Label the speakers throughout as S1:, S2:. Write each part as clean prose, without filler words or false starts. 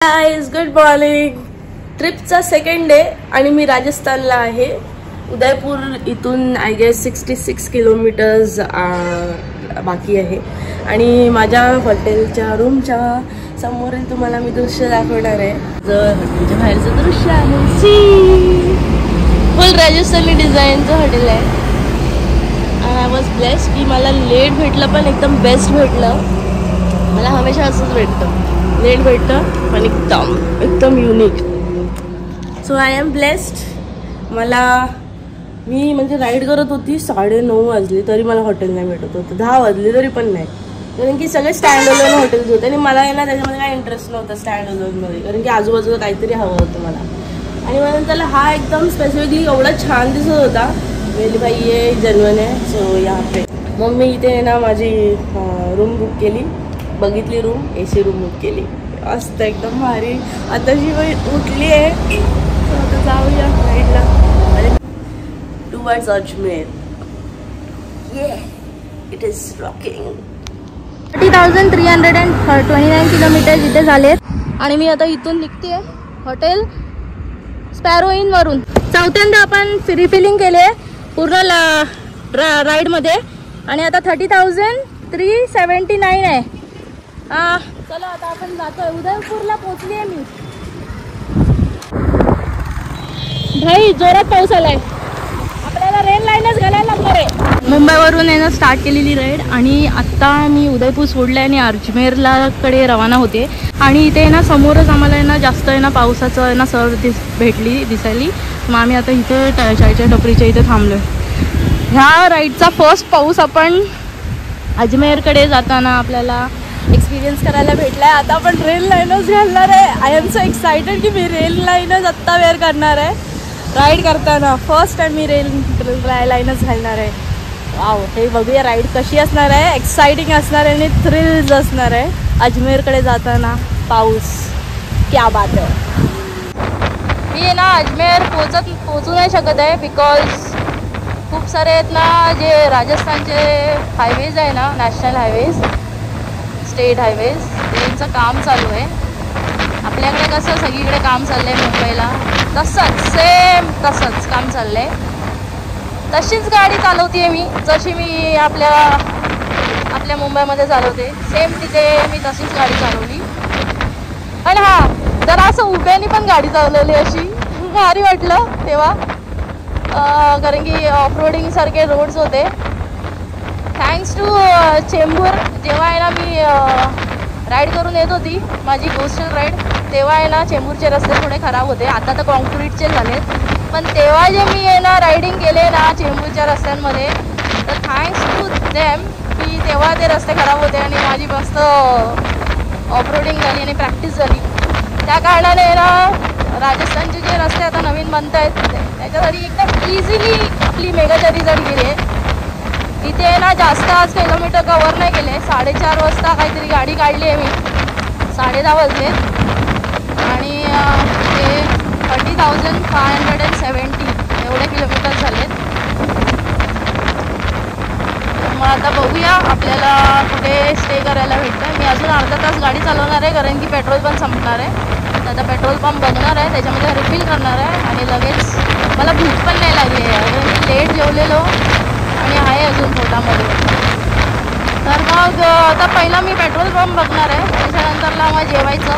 S1: Guys good morning. ट्रिपचा second day आणि मी राजस्थानला आहे. उदयपूर इथून आय गेस 66 किलोमीटर्स बाकी आहे आणि माझ्या हॉटेलच्या रूमच्या समोरील तुम्हाला मी दृश्य दाखवणार आहे. जर हॉटेलच्या बाहेरचं दृश्य आहे. फुल राजस्थानी डिझाईनचं हॉटेल आहे. आय वॉज ब्लेस्ड की मला लेट भेटलं पण एकदम बेस्ट भेटलं. मला हमेशा असंच भेटतं, लेट भेटतं पण एकदम unique. So I am blessed. मी म्हणजे राईड करत होती 9:30 वाजली तरी मला हॉटेल नाही भेटत होतं. 10 वाजले तरी पण नाही, कारण की सगळे स्टँड अलोन हॉटेल्स होते आणि मला आहे ना त्याच्यामध्ये काही इंटरेस्ट नव्हता स्टँड अलोनमध्ये, कारण की आजूबाजूला काहीतरी हवं होतं मला. आणि म्हणून त्याला हा एकदम स्पेसिफिकली एवढा छान दिसत होता. मेरी भाई ये जेन्युइन आहे. सो यहाँ पे मग मी इथे ना माझी रूम बुक केली, बघितली रूम, AC रूम बुक केली. मस्त एकदम भारी. आताशी मी उठली आहे, आता जाऊया राईडला towards Ajmer. It is rocking.
S2: 30,329 kilometre इथे झालेत आणि मी आता इथून निघते हॉटेल स्पॅरो इन वरून. चौथ्यांदा आपण रिफिलिंग केले पूर्ण राईडमध्ये आणि आता 30,379 आहे. चला आता आपण जातोय. उदयपूरला पोहोचली आहे मी. भाई जोरात पाऊस आलाय, आपल्याला रेन लाईनच घालायला लागणार आहे. मुंबईवरून आहे ना स्टार्ट केलेली राईड आणि आत्ता मी उदयपूर सोडले आणि अजमेरला कडे रवाना होते. आणि इथे ना समोरच आम्हाला आहे ना जास्त आहे ना पावसाचं आहे ना सर दिसायली. मग आम्ही आता इथे चायच्या टपरीच्या इथे थांबलो आहे. ह्या राईडचा फर्स्ट पाऊस आपण अजमेरकडे जाताना आपल्याला एक्सपिरियन्स करायला भेटलाय. आता आपण रेल लाईनच घालणार आहे. आय एम सो एक्सायटेड की मी रेल लाईनच आत्ता वेअर करणार आहे. राईड करताना फर्स्ट टाइम मी रेल लाईनच घालणार आहे. वाव, हे बघूया राईड कशी असणार आहे. एक्साइटिंग असणार आहे आणि थ्रिल्स असणार आहे. अजमेरकडे जाताना पाऊस, क्या बात आहे. मी ना अजमेर पोचू नाही शकत आहे बिकॉज खूप सारे आहेत ना जे राजस्थानचे हायवेज आहे ना, नॅशनल हायवेज, स्टेट हायवेज, यांचं काम चालू आहे. आपल्याकडे कसं सगळीकडे काम चाललं आहे मुंबईला, तसंच सेम तसंच काम चाललं आहे. तशीच गाडी चालवते मी जशी मी आपल्या मुंबईमध्ये चालवते. सेम तिथे मी तशीच गाडी चालवली. पण हां, जरा असं उभ्याने पण गाडी चालवली अशी भारी वाटलं तेव्हा, कारण की ऑफरोडिंग सारखे रोड्स होते. Thanks to Chembur. जेव्हा आहे ना मी राईड करून येत होती माझी कोस्टल राईड, तेव्हा आहे ना चेंबूरचे रस्ते थोडे खराब होते. आता तर कॉन्क्रीटचे झालेत, पण तेव्हा जे मी आहे ना रायडिंग केले ना चेंबूरच्या रस्त्यांमध्ये, तर थँक्स टू देम की तेव्हा ते रस्ते खराब होते आणि माझी मस्त ऑफरोडिंग झाली आणि प्रॅक्टिस झाली. त्या कारणाने ना राजस्थानचे जे रस्ते आता नवीन बनत आहेत त्याच्यासाठी एकदम इझिली आपली मेगाचरी जड गेली आहे. इथे ना जास्त आज किलोमीटर कवर नाही केले. 4:30 वाजता काहीतरी गाडी काढली आहे मी, 10:30 वाजले आणि ते 30,570 एवढे किलोमीटर झालेत. मग आता बघूया आपल्याला कुठे स्टे करायला भेटतं. मी अजून अर्धा तास गाडी चालवणार आहे कारण की पेट्रोल पण संपणार आहे. आता पेट्रोल पंप बघणार आहे, त्याच्यामध्ये रिफिल करणार आहे आणि लगेच मला भूक पण नाही लागली आहे. मी लेट जेवलेलो आणि आहे अजून पोटामध्ये. तर मग आता पहिला मी पेट्रोल पंप बघणार आहे, त्याच्यानंतरला मग जेवायचं.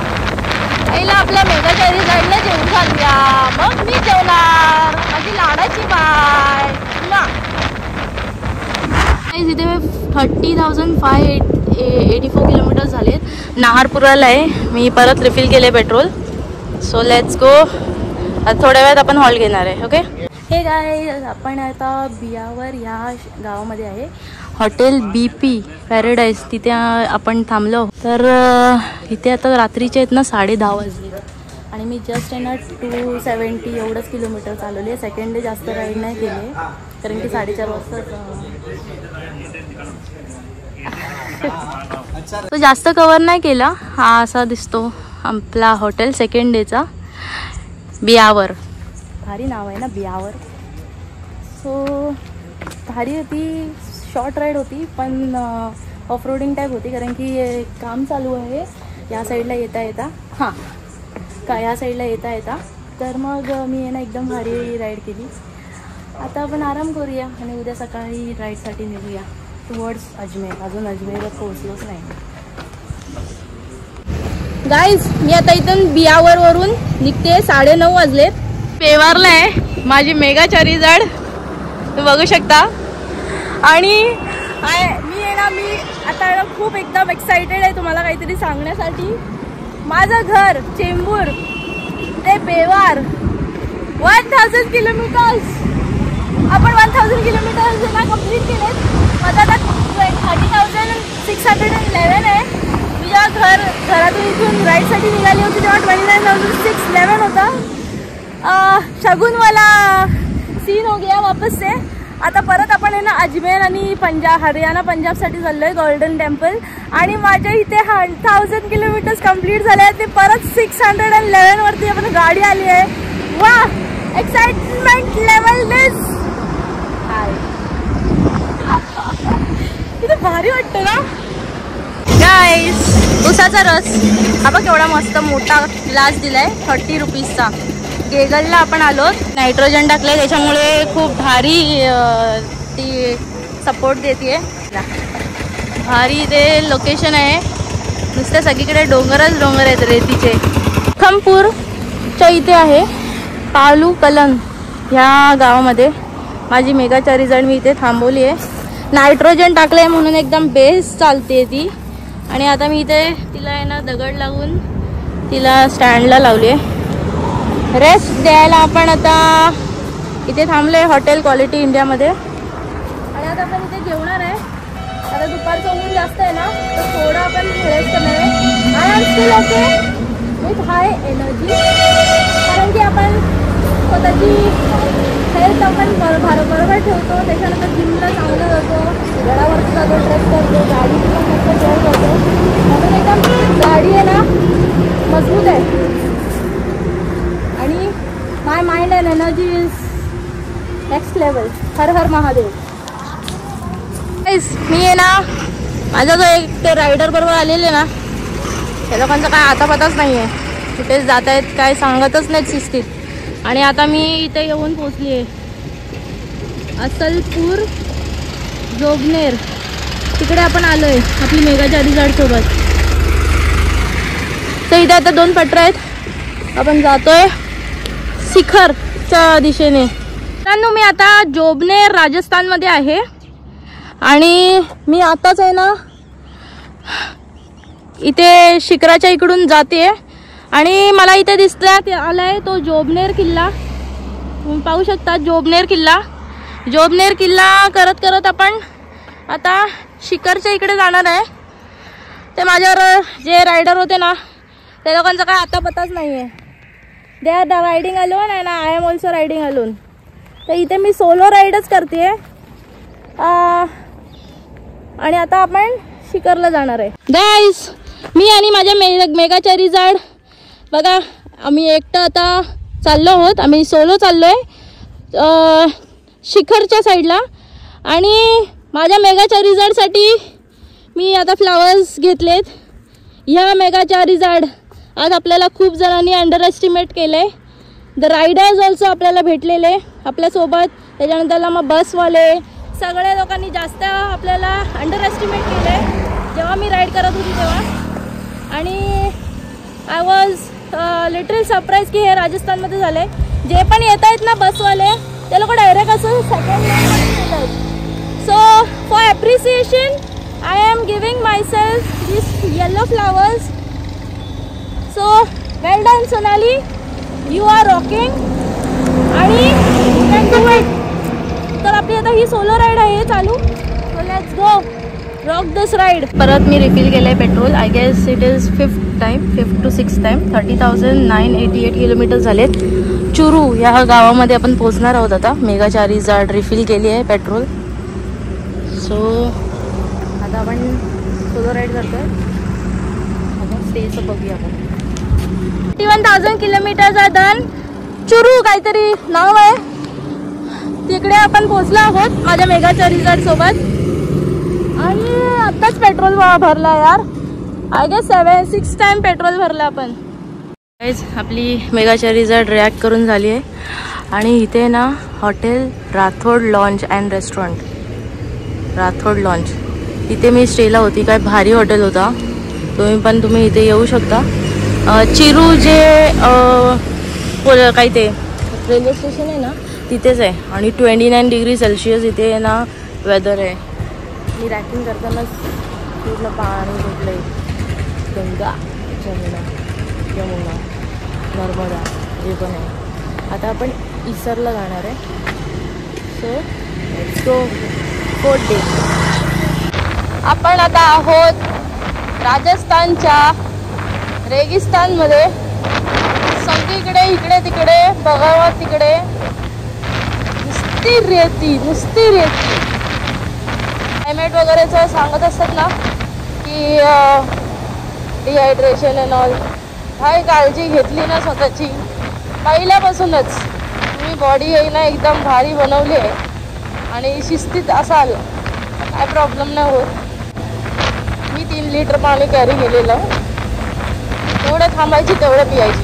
S2: पहिला आपल्या मेगाचरी जायला जेवून घालूया, मग मी जेवणार. माझी लाडाची बाय ना. इथे 30,584 किलोमीटर झालेत. नाहरपुराला आहे. मी परत रिफिल केले पेट्रोल. सो लेट्स गो. थोड्या वेळात आपण हॉल्ट घेणार आहे. ओके. हे गाईज, आपण आता बियावर या गावामध्ये आहे. हॉटेल BP पॅराडाईज, तिथे आपण थांबलो. तर इथे आता रात्रीचे आहेत ना 10:30 वाजले आणि मी जस्ट आहे ना 270 एवढंच किलोमीटर चालवले. सेकंड डे जास्त राईड नाही केले कारण की 4:30 वाजता तो जास्त कवर नाही केला. हा असा दिसतो आपला हॉटेल सेकंड डेचा, बियावर. भारी नाव आहे ना बियावर. सो भारी होती, शॉर्ट राईड होती पण ऑफ रोडिंग टाईप होती कारण की काम चालू आहे या साईडला येता. हां का ह्या साईडला येता तर मग मी आहे ना एकदम भारी राईड केली. आता आपण आराम करूया आणि उद्या सकाळी राईडसाठी निघूया टुवर्ड्स अजमेर. अजून अजमेरवर पोहोचलोच नाही. गाईज मी आता इथून बियावरवरून निघते. 9:30 वाजलेत. पेवारला आहे माझी मेगा चारीजाड, तुम्ही बघू शकता. आणि मी आता खूप एकदम एक्साइटेड आहे तुम्हाला काहीतरी सांगण्यासाठी. माझं घर चेंबूर ते पेवार 1000 किलोमीटर्स. आपण 1000 किलोमीटर्स ना कंप्लीट केलेत. माझा आता 30,611 आहे. मी जेव्हा घरातून इथून राईडसाठी निघाली होती तेव्हा 29,611 होता. शगुन वाला सीन हो गया वापस से. आता परत आपण आहे ना अजमेर आणि हरियाणा पंजाबसाठी चाललोय गोल्डन टेम्पल. आणि माझ्या इथे 1000 किलोमीटर्स कंप्लीट झाले आहेत. ते परत 611 वरती आपण गाडी आली आहे. वा, एक्साइटमेंट लेवल दिस. किती भारी वाटतं ना गाईस. उसाचा रस हा बघ केवढा मस्त मोठा ग्लास दिलाय 30 रुपीजचा. गेगलला आपण आलो. नायट्रोजन टाकले त्याच्यामुळे खूप भारी ती सपोर्ट देते. भारी ते लोकेशन आहे. नुसतं सगळीकडे डोंगरच डोंगर आहेत रेतीचे. खमपूरच्या इथे आहे पालू कलन ह्या गावामध्ये माझी मेगा चारीजाड मी इथे थांबवली आहे. नायट्रोजन टाकलंय म्हणून एकदम बेस्ट चालते ती. आणि आता मी इथे तिला आहे ना दगड लागून तिला स्टँडला लावली आहे. रेस्ट द्यायला आपण आता इथे थांबलोय हॉटेल क्वालिटी इंडियामध्ये. आणि आता आपण इथे जेवणार आहे. आता दुपारचं ऊन जास्त आहे ना तर थोडं आपण रेस्ट करणार आहे. I am still okay with high energy. कारण की आपण स्वतःची हेल्थ आपण बरोबर ठेवतो. त्याच्यानंतर जिमला चांगलं जातो, गडावरती जातो, ट्रेक करतो, गाडी पण मस्त ट्रेक करतो. म्हणून एकदम गाडी आहे ना मजबूत आहे. आणि my mind and energy is next level. हर हर महादेव. मी आहे ना माझा जो एक ते रायडर बरोबर आलेले ना त्या लोकांचा काय आता पताच नाही आहे. कुठेच जात आहेत काय सांगतच नाहीत शिस्तीत. आणि आता मी इथे येऊन पोचली आहे असलपूर जोगनेर. तिकडे आपण आलोय आपली मेगा चारीजाड सोबत. तर इथे आता 2 पटऱ्या आहेत. आपण जातोय शिखरच्या दिशेने. मित्रांनो मी आता जोबनेर राजस्थानमध्ये आहे. आणि मी आताच आहे ना इथे शिखराच्या इकडून जाते. आणि मला इथे दिसण्यात आलाय तो जोबनेर किल्ला. तुम्ही पाहू शकता जोबनेर किल्ला करत करत आपण आता शिखरच्या इकडे जाणार आहे. ते माझ्यावर जे रायडर होते ना त्या लोकांचा काय आता पताच नाही आहे. They are riding alone and I am also riding alone. तर इथे मी सोलो राईडच करते. आणि आता आपण शिखरला जाणार आहे. गाईस मी आणि माझ्या मेगा चारीजाड बघा आम्ही एकटं आता चाललो आहोत. आम्ही सोलो चाललो आहे शिखरच्या साईडला. आणि माझ्या मेगा चारीजाडसाठी मी आता फ्लावर्स घेतलेत. ह्या मेगा चारीजाड आज आपल्याला खूप जणांनी अंडर एस्टिमेट केलं आहे. द रायडर्स ऑल्सो आपल्याला भेटलेले आपल्यासोबत. त्याच्यानंतरला मग बसवाले सगळ्या लोकांनी जास्त आपल्याला अंडर एस्टिमेट केलं आहे जेव्हा मी राईड करत होती तेव्हा. आणि आय वॉज लिटरली सरप्राईज की हे राजस्थानमध्ये झाले. जे पण येत आहेत ना बसवाले ते लोक डायरेक्ट असं सेकंड येत आहेत. So for appreciation I am giving myself this yellow flowers. So well done Sonali, you are rocking आणि यू कॅन डू इट. तर आपली आता ही सोलो राईड आहे चालू. So let's go rock this ride. परत मी रिफिल केलं आहे petrol. I guess it is 5th to 6th time. 30,988 kilometre झालेत. चुरू या गावामध्ये आपण पोहोचणार आहोत आता. मेगा चारीजाड रिफिल केली आहे पेट्रोल. सो आता आपण सोलो राईड करतोय. आपण स्टेचं बघूया. आपण 51,000 किलोमीटर्स आहे डन. चुरू काहीतरी नाव आहे. तिकडे आपण पोहोचलो आहोत माझ्या मेगा चारीजाड सोबत. आणि आत्ताच पेट्रोल भरला यार. आय गेस 6 टाइम पेट्रोल भरला आपण. आपली मेगाच्या रिझॉर्ट रॅक करून झाली आहे आणि इथे ना hotel Rathod lounge and restaurant Rathod lounge इथे मी स्टेला होती. काय भारी हॉटेल होता. तुम्ही इथे येऊ शकता. चिरू जे काय ते रेल्वे स्टेशन आहे ना तिथेच आहे आणि 29 डिग्री सेल्सिअस इथे ना वेदर आहे. मी रॅकिंग करतानाच पूर्ण पाणी कुठलं गंगा यमुना नर्मदा जे पण आहे. आता आपण इसरला जाणार आहे. So let's go. 4 डे. आपण आता आहोत राजस्थानच्या रेगिस्तानमध्ये. सगळीकडे इकडे तिकडे बघावं तिकडे नुसती रेती. क्लायमेट वगैरेचं सांगत असतात ना की डिहायड्रेशन अँड ऑल. काय काळजी घेतली ना स्वतःची पहिल्यापासूनच. तुम्ही बॉडी आहे ना एकदम भारी बनवली आहे आणि शिस्तीत असाल काय प्रॉब्लेम नाही होत. मी 3 लिटर पाणी कॅरी केलेलं. तेवढं थांबायची तेवढं पियायची.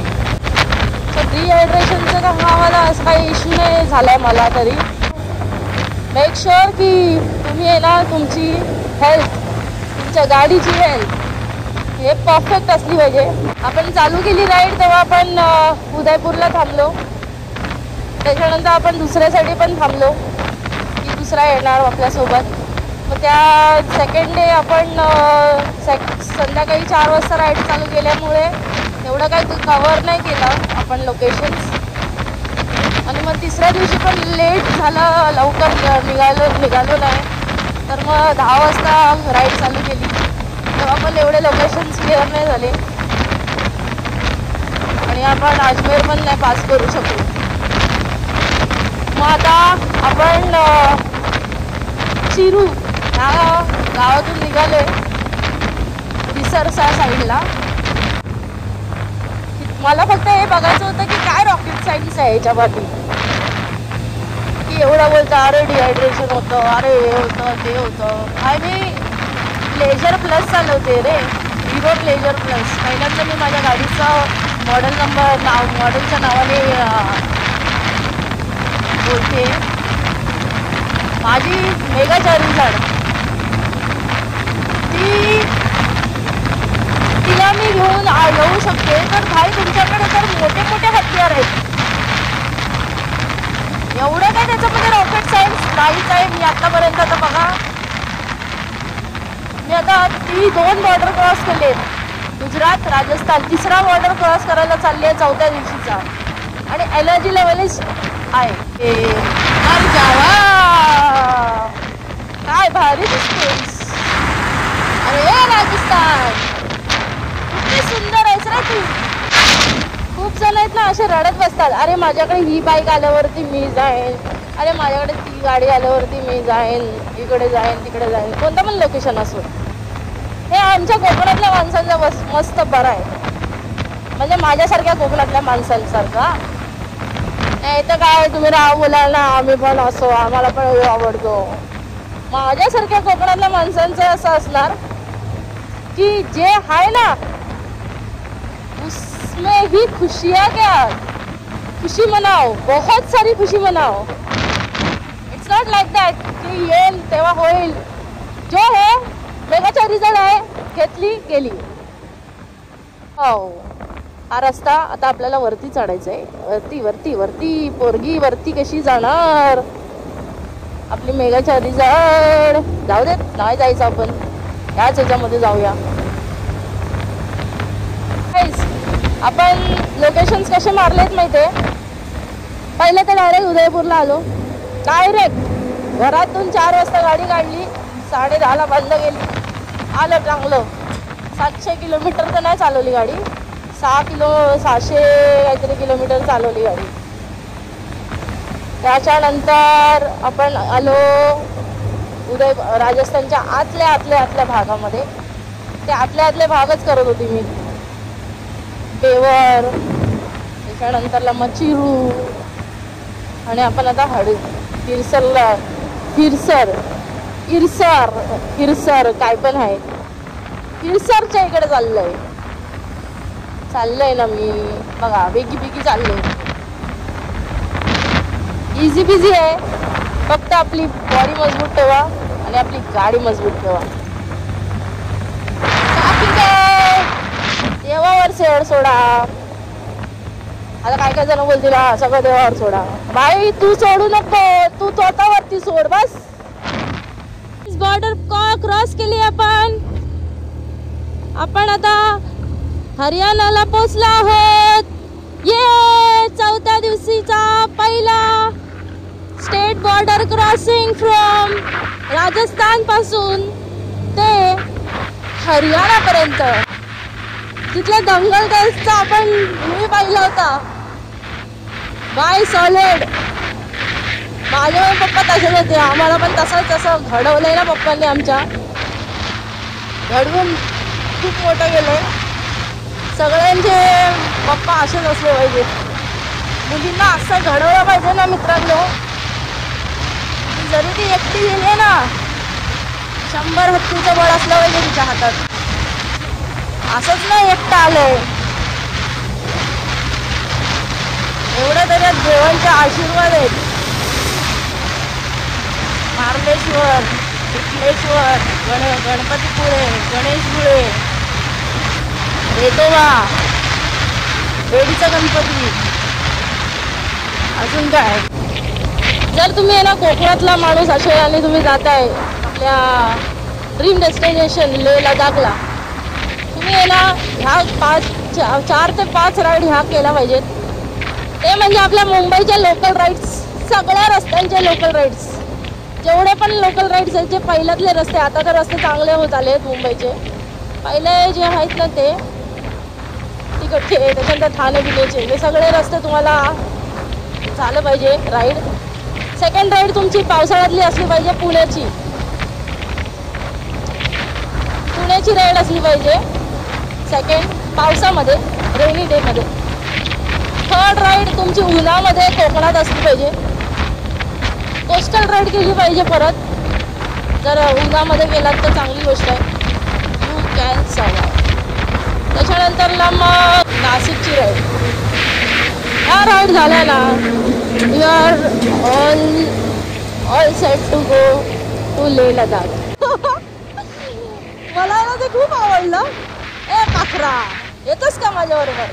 S2: सो डिहायड्रेशनचं का आम्हाला असं काही इश्यू नाही झाला आहे मला तरी. मेक शुअर की तुम्ही आहे ना तुमची हेल्थ तुमच्या गाडीची हेल्थ हे परफेक्ट असली पाहिजे. आपण चालू केली राईड तेव्हा आपण उदयपूरला थांबलो. त्याच्यानंतर आपण दुसऱ्यासाठी पण थांबलो की दुसरा येणार आपल्यासोबत. मग त्या सेकंड डे आपण संध्याकाळी 4 वाजता राईड चालू केल्यामुळे एवढं काही कवर नाही केलं आपण लोकेशन्स. आणि मग तिसऱ्या दिवशी पण लेट झालं. लवकर निघालो नाही. तर मग 10 वाजता राईड चालू केली तेव्हा पण एवढे लोकेशन्स क्लिअर नाही झाले आणि आपण अजमेर पण नाही पास करू शकलो. मग आता आपण चिरू ह्या गावातून निघालोय रिसरच्या साईडला. मला फक्त हे बघायचं होतं की काय रॉकेट सायन्स आहे याच्या पाठी. की एवढं बोलतं अरे डिहायड्रेशन होतं, अरे हे होतं ते होतं. काय मी प्लेजर प्लस चालवते रे. Hero pleasure plus. पहिल्यांदा मी माझ्या गाडीचं मॉडेलच्या नावाने बोलते. माझी मेगाचारी झाड तिला मी घेऊन येऊ शकते. तर भाई तुमच्याकडे तर मोठे हत्यार आहेत. एवढं काय त्याच्यामध्ये रॉकेट सायन्स नाहीच आहे. मी आतापर्यंत आता बघा मी आता 2 बॉर्डर क्रॉस केले. गुजरात राजस्थान. 3रा बॉर्डर क्रॉस करायला चालली आहे 4थ्या दिवशीचा. आणि एनर्जी लेवलच आहे. जावा काय भारी दिसतेस. अरे राजस्थान किती सुंदर आहेस रे तू. खूप जण आहेत ना असे रडत बसतात. अरे माझ्याकडे ही बाईक आल्यावरती मी जाईन. अरे माझ्याकडे ती गाडी आल्यावरती मी जाईन. इकडे जाईन तिकडे जाईन. कोणतं पण लोकेशन असो. हे आमच्या कोकणातल्या माणसांचं मस्त बरं आहे. म्हणजे माझ्यासारख्या कोकणातल्या माणसांसारखा. नाही तर काय तुम्ही राव बोलाल ना आम्ही पण असो आम्हाला पण आवडतो. माझ्यासारख्या कोकणातल्या माणसांचं असं असणार की जे आहे ना उसमें ही खुशियाँ क्या खुशी मनाओ. बहुत सारी खुशी मनाओ. इट्स नॉट लाईक दॅट की येईल तेव्हा होईल. जो है मेगाचा रिझल्ट आहे घेतली गेली. हो हा रस्ता आता आपल्याला वरती चढायचा आहे. वरती वरती वरती पोरगी वरती कशी जाणार. आपली मेगाचा रिझल्ट जाऊ देत नाही जायचं आपण याच ह्याच्यामध्ये जाऊया. आपण लोकेशन्स कसे मारलेत माहिती आहे. पहिले तर डायरेक्ट उदयपूरला आलो. डायरेक्ट घरातून 4 वाजता गाडी काढली. 10:30ला बंद केली. आलं चांगलं. 700 किलोमीटर तर नाही चालवली गाडी. 600 काहीतरी किलोमीटर चालवली गाडी. त्याच्यानंतर आपण आलो राजस्थानच्या आतल्या भागामध्ये. ते आतल्या भागच करत होती मी. बेवर त्याच्यानंतरला मचिरू आणि आपण आता हिरसरला हिरसर काय पण आहे. हिरसरच्या इकडे चाललंय. चाललंय ना मी बघा, बेगी बेगी चाललंय, इझी बिझी आहे. फक्त आपली बॉडी मजबूत ठेवा आणि आपली गाडी मजबूत ठेवा. देवावर सोडा. आता काय जण बोलतील सगळं देवावर सोडा. बाई तू सोडू नको, तू स्वतःवरती सोड बस. बॉर्डर क्रॉस केली आपण आता हरियाणाला पोहोचलो आहोत. ये 4थ्या दिवशीचा पहिला state border crossing from Rajasthan पासून ते हरियाणा पर्यंत. तिथल्या दंगल गर्ल्सचा आपण मी पाहिला होता. Bye solid. माझे पप्पा तसेच होते, आम्हाला पण तसं घडवलंय ना पप्पांनी आमच्या. घडवून खूप मोठं गेलंय. सगळ्यांचे पप्पा असेच असले पाहिजे. मुलींना असं घडवलं पाहिजे ना मित्रांनो. जरी ती एकटी गेली ना, 100 हत्तीचं बळ असलं पाहिजे तिच्या हातात. असंच नाही एकटं आलंय. एवढं तरी देवांचे आशीर्वाद आहेत. मार्लेश्वर, विठ्ठलेश्वर, गणपतीपुळे, गणेशपुळे, रेतोबा, बेडीचा गणपती, अजून काय. जर तुम्ही आहे ना कोकणातला माणूस असेल आणि तुम्ही जाताय आपल्या ड्रीम डेस्टिनेशन लेह लडाखला, तुम्ही आहे ना ह्या 4 ते 5 राईड ह्या केल्या पाहिजेत. ते म्हणजे आपल्या मुंबईच्या लोकल राईड्स, सगळ्या रस्त्यांचे लोकल राईड्स, जेवढे पण लोकल राईड्स आहेत जे पहिल्यातले रस्ते. आता तर रस्ते चांगले होत आले आहेत मुंबईचे. पहिले जे आहेत ना ते तिकडचे, त्याच्यानंतर ठाणे बिलेचे, हे सगळे रस्ते तुम्हाला झालं पाहिजे राईड. सेकंड राईड तुमची पावसाळ्यातली असली पाहिजे, पुण्याची राईड असली पाहिजे सेकंड, पावसामध्ये, रेनी डेमध्ये. थर्ड राईड तुमची उन्हामध्ये कोकणात असली पाहिजे. कोस्टल राईड केली पाहिजे परत. जर उन्हामध्ये गेलात तर चांगली गोष्ट आहे, यू कॅन सर्वाइव्ह. त्याच्यानंतरला मग नाशिकची राईड. ह्या राईड झाल्या ना, you are all set to go to Leh Ladakh. मला ना ते खूप आवडलं. ए काकरा, येतोस का माझ्याबरोबर?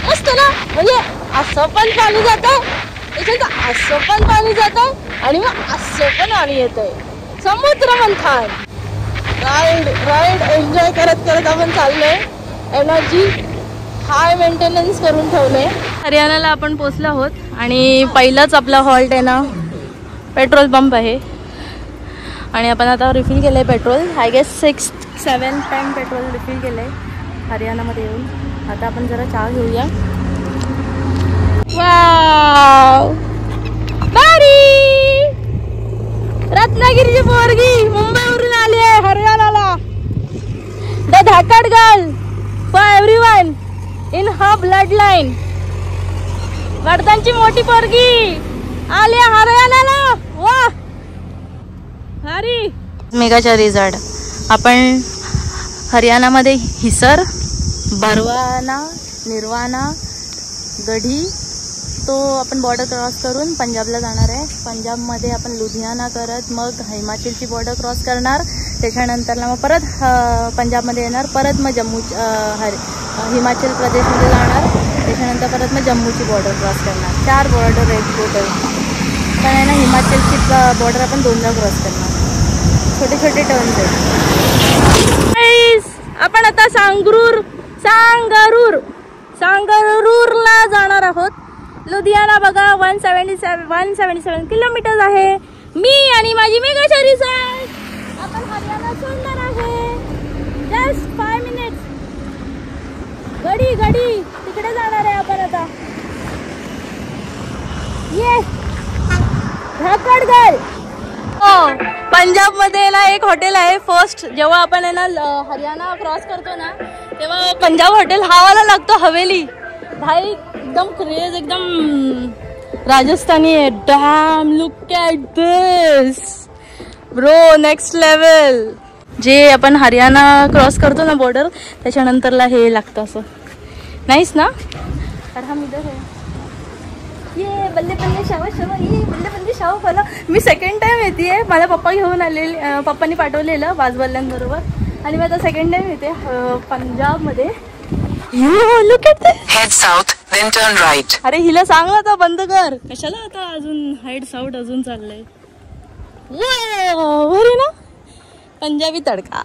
S2: मस्त ना, म्हणजे असं पण पाणी जात आहे, त्याच्यात असं पण पाणी जात आहे आणि मग असं पण पाणी येत आहे. समुद्र मंथन. राईड एन्जॉय करत करत आपण चाललोय. एनर्जी हाय मेंटेनन्स करून ठेवलंय. हरियाणाला आपण पोचलो आहोत आणि पहिलाच आपला हॉल्ट आहे ना पेट्रोल पंप आहे. आणि आपण आता रिफिल केलं आहे petrol. I guess 6-7 time petrol refill केलं आहे हरियाणामध्ये येऊन. आता आपण जरा चहा घेऊया. वाव, बारी रत्नागिरीची पोरगी मुंबईवरून आली आहे हरियाणाला. द धाकड girl for everyone in her blood line. वडदांची मोठी पोरगी आली हरियाणाला. वा हरी. मेघाच्या रिझॉर्ट. आपण हरियाणामध्ये हिसर, बरवाना, निर्वाणा, गढी तो आपण बॉर्डर क्रॉस करून पंजाबला जाणार आहे. पंजाबमध्ये आपण लुधियाना करत मग हिमाचलची बॉर्डर क्रॉस करणार. त्याच्यानंतरला मग परत पंजाबमध्ये येणार. परत मग हिमाचल प्रदेशमध्ये जाणार. त्याच्यानंतर परत मग जम्मूची बॉर्डर क्रॉस करणार. 4 बॉर्डर आहेत टोटल. पण आहे ना हिमाचलची बॉर्डर आपण 2दा क्रॉस करणार. छोटे छोटे टर्न्स आहेत. आपण आता सांगरूरला जाणार आहोत. लुधियाना बघा 177 किलोमीटर आहे. मी आणि माझी मेघा रिसॉर्ट आपण हरियाणा सोडणार आहे. Just 5 minutes. गडी तिकडे जाणार आहे आपण आता. ये धाकड गर्ल. पंजाब मध्ये ना एक हॉटेल आहे. फर्स्ट जेव्हा आपण आहे ना हरियाणा क्रॉस करतो ना तेव्हा पंजाब हॉटेल हावाला लागतो. हवेली भाई एकदम क्रेज, एकदम राजस्थानी आहे. Dam look at this bro, next level. जे आपण हरियाणा क्रॉस करतो ना बॉर्डर, त्याच्यानंतरला हे लागतं असं. नाहीच ना. तर हम इधर है. ये बल्ले बल्ले शावा शावा, ये बल्ले बल्ले शावा फॉलो. मी सेकंड टाइम येते. मला पप्पा घेऊन आलेले, पप्पांनी पाठवलेलं बाजबल्ल्यांबरोबर. आणि मी आता सेकंड टाइम येते पंजाबमध्ये. Look at this.
S3: Head south, then turn right.
S2: अरे हिला सांग ना आता बंद कर. कशाला आता अजून हेड साऊट अजून चाललंय. बरे ना पंजाबी तडका.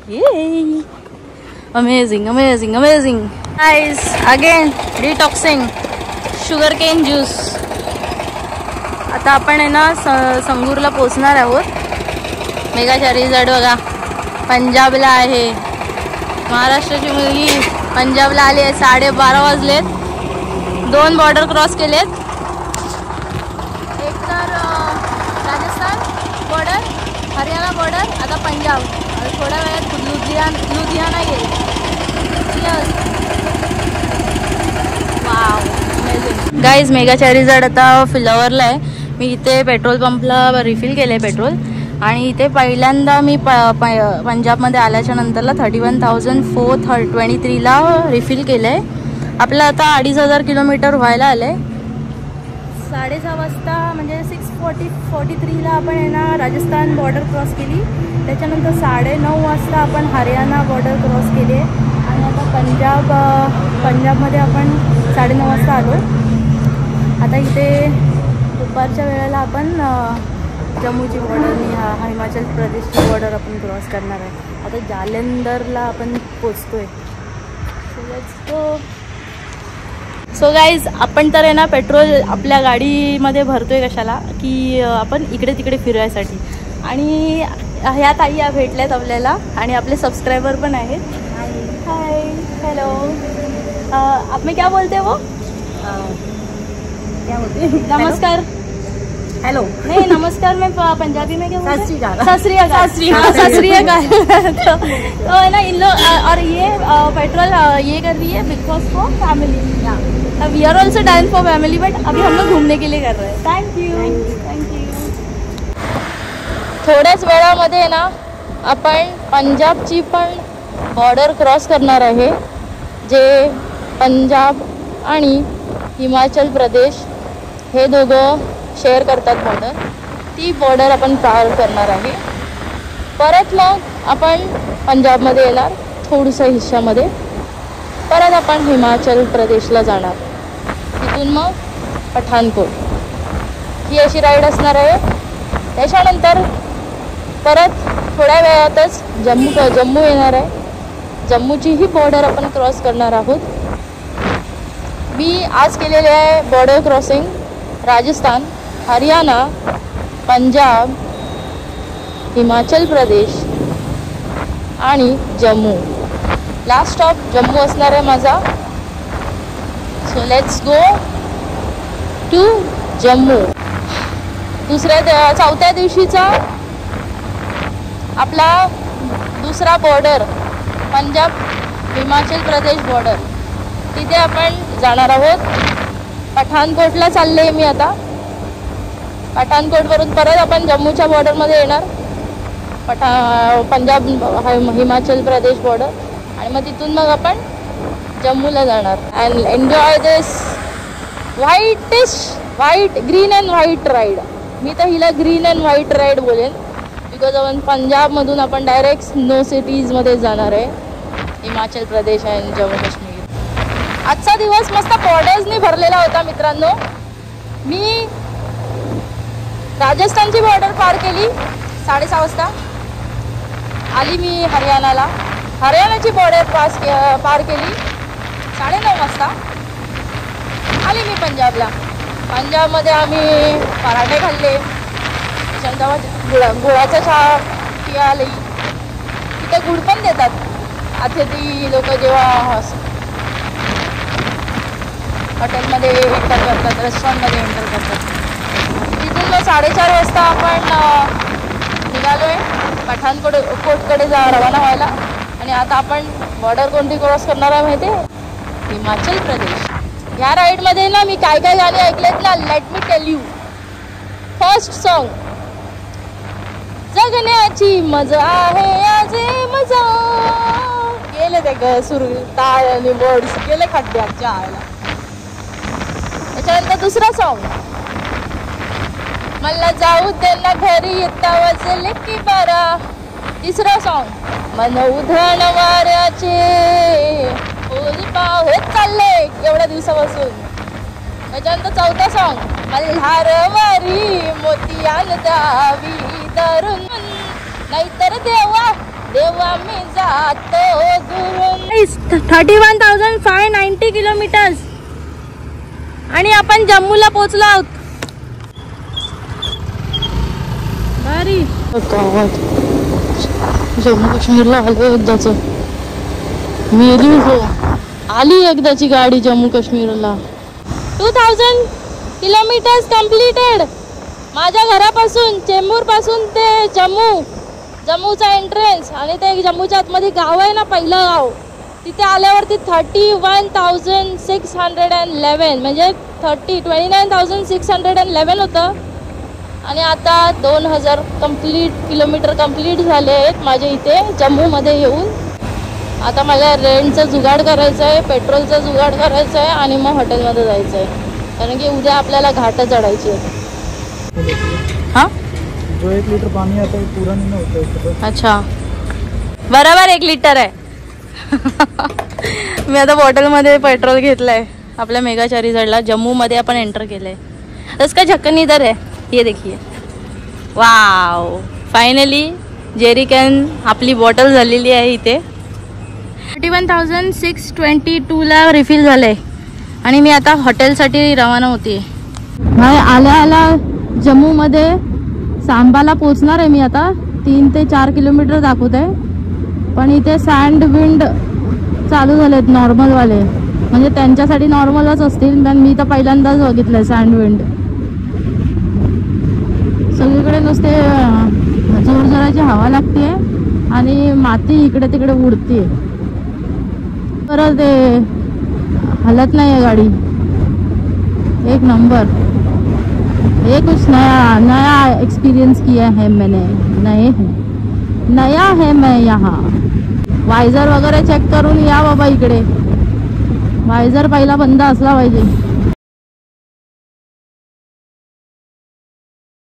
S2: ये amazing amazing amazing. Guys again detoxing sugar cane juice. आता आपण आहे ना संगूरला पोचणार आहोत. मेगाच्या रिझल्ट बघा, पंजाबला आहे. महाराष्ट्राची मुलगी पंजाबला आली आहे. 12:30 वाजलेत. 2 बॉर्डर क्रॉस केलेत. एक तर राजस्थान बॉर्डर, हरियाणा बॉर्डर, आता पंजाब. थोड्या वेळात लुधियाना येईल. वाव गाईज, मेगा चॅरिझाड आता फ्लॉवरला आहे. मी इथे पेट्रोल पंपला रिफिल केलं आहे पेट्रोल. आणि इथे पहिल्यांदा मी पंजाबमध्ये आल्याच्या नंतरला 31,423ला रिफिल केलं आहे. आपलं आता 2,500 किलोमीटर व्हायला आलं आहे. 6:30 वाजता म्हणजे 6:43ला आपण आहे ना राजस्थान बॉर्डर क्रॉस केली. त्याच्यानंतर 9:30 वाजता आपण हरियाणा बॉर्डर क्रॉस केली आहे. आणि आता पंजाबमध्ये आपण 9:30 वाजता आलो. आता इथे दुपारच्या वेळेला आपण जम्मूची बॉर्डर, हिमाचल प्रदेशची बॉर्डर आपण क्रॉस करणार आहे. आता जालंधरला आपण पोचतोय. सो गाईज, आपण तर आहे ना पेट्रोल आपल्या गाडीमध्ये भरतोय कशाला की आपण इकडे तिकडे फिरायसाठी. आणि ह्या ताई या भेटल्यात आपल्याला आणि आपले सबस्क्रायबर पण आहेत. Hi hello. आप में क्या बोलते हो? क्या बोलते? नमस्कार. हेलो नहीं नमस्कार मैं पंजाबी में क्या बोलते हैं? सत श्री अकाल. तो है ना इन लोग. और ये पेट्रोल ये कर रही है because for family. We are also down for family but अभी हम लोग घूमने के लिए कर रहे हैं. Thank you. थोड्याच वेळामध्ये ना आपण पंजाबची पण बॉर्डर क्रॉस करणार आहे. जे पंजाब आणि हिमाचल प्रदेश हे दोघं शेअर करतात बॉर्डर. ती बॉर्डर आपण पार करणार आहे. परत मग आपण पंजाबमध्ये येणार थोडंसं हिस्सामध्ये. परत आपण हिमाचल प्रदेशला जाणार. तिथून मग पठाणकोट ही अशी राईड असणार आहे. त्याच्यानंतर परत थोड्या वेळातच जम्मू येणार आहे. जम्मूची ही बॉर्डर आपण क्रॉस करणार आहोत. मी आज केलेले आहे बॉर्डर क्रॉसिंग राजस्थान, हरियाणा, पंजाब, हिमाचल प्रदेश आणि जम्मू. लास्ट स्टॉप जम्मू असणार आहे माझा. So let's go to Jammu. चौथ्या दिवशीचा आपला दुसरा बॉर्डर पंजाब हिमाचल प्रदेश बॉर्डर, तिथे आपण जाणार आहोत. पठाणकोटला चालले मी आता. पठाणकोटवरून परत आपण जम्मूच्या बॉर्डरमध्ये येणार. पंजाब हिमाचल प्रदेश बॉर्डर. आणि मग तिथून मग आपण जम्मूला जाणार. And enjoy this white green and white ride. मी तर हिला ग्रीन अँड व्हाईट राईड बोलेन बिकॉज आपण पंजाबमधून आपण डायरेक्ट स्नो सिटीजमध्ये जाणार आहे. हिमाचल प्रदेश अँड जम्मू काश्मीर. आजचा दिवस मस्त बॉर्डर्सनी भरलेला होता मित्रांनो. मी राजस्थानची बॉर्डर पार केली 6:30 वाजता. आली मी हरियाणाला. हरियाणाची बॉर्डर पार केली 9:30 वाजता. आली मी पंजाबला. पंजाबमध्ये आम्ही पराठे खाल्ले. गुळाचा चहा पियाली. तिथे गुळ पण देतात अतिथी लोक जेव्हा हॉटेलमध्ये एंटर करतात, रेस्टॉरंटमध्ये एंटर करतात. तिथून मग 4:30 वाजता आपण निघालो आहे पठाणकोटकडे रवाना व्हायला. आणि आता आपण बॉर्डर कोणती क्रॉस करणार आहे माहिती आहे? हिमाचल प्रदेश. ह्या राईडमध्ये ना मी काय काय गाणी ऐकलेत ना, let me tell you. First song जगण्याची मजा आहे आज मजा. गेले ते ग सुरू टाळ आणि वर्ड्स गेले खड्ड्याच्या आयला. त्याच्यानंतर दुसरा सॉन्ग मला जाऊ दे ना घरी येता वाजले की बारा. तिसरा सॉन्ग मन उधळ वाऱ्याचे होत चालले एवढ्या दिवसापासून. त्याच्यानंतर चौथा सॉन्ग मल्हार वारी मोतियान द्यावी धरून नाहीतर देवा देवा मी जातो दुरून. 31,590 किलोमीटर्स आणि आपण जम्मूला पोहोचलो आहोत. भारी जम्मू काश्मीरला आलो एकदाच. मेली हो आली एकदाची गाडी जम्मू काश्मीरला. 2000 किलोमीटर्स कम्प्लिटेड. माझ्या घरापासून चेंबूर पासून ते जम्मूचा एंट्रन्स आणि ते जम्मूच्या आतमध्ये गाव आहे ना पहिलं गाव तिथे आल्यावरती 31,611 म्हणजे 29,611 होतं. आणि आता 2000 किलोमीटर कंप्लीट झाले आहेत माझे इथे जम्मूमध्ये येऊन. आता मला रेंटचं जुगाड करायचं आहे, पेट्रोलचं जुगाड करायचं आहे आणि मग हॉटेलमध्ये जायचं आहे कारण की उद्या आपल्याला घाटं चढायची आहे. हां
S4: जो 1 लीटर पाणी आता है पूरा नहीं होता.
S2: अच्छा बरोबर 1 लिटर आहे. मी आता बॉटलमध्ये पेट्रोल घेतलंय आपल्या मेगा चॅरिजडला. जम्मूमध्ये आपण एंटर केलंय. इसका ढक्कन इधर है ये देखिए. वाव फायनली जेरी कॅन आपली बॉटल झालेली आहे इथे. 31,622ला रिफिल झालंय आणि मी आता हॉटेलसाठी रवाना होते. आल्या आल्या जम्मूमध्ये सांबाला पोचणार आहे मी आता. 3 ते 4 किलोमीटर दाखवत आहे पण इथे सँड विंड चालू झालेत नॉर्मलवाले. म्हणजे त्यांच्यासाठी नॉर्मलच असतील पण मी तर पहिल्यांदाच बघितलंय सँड विंड. सगळीकडे नुसते जोरजोराची हवा लागते आणि माती इकडे तिकडे उडते. परत ते हलत नाही आहे गाडी. एक नंबर. ये कुछ नया एक्सपीरियंस किया है मैंने. नया है मैं यहाँ. वायझर वगैरे चेक करून या बाबा इकडे. वायझर पहिला बंद असला पाहिजे.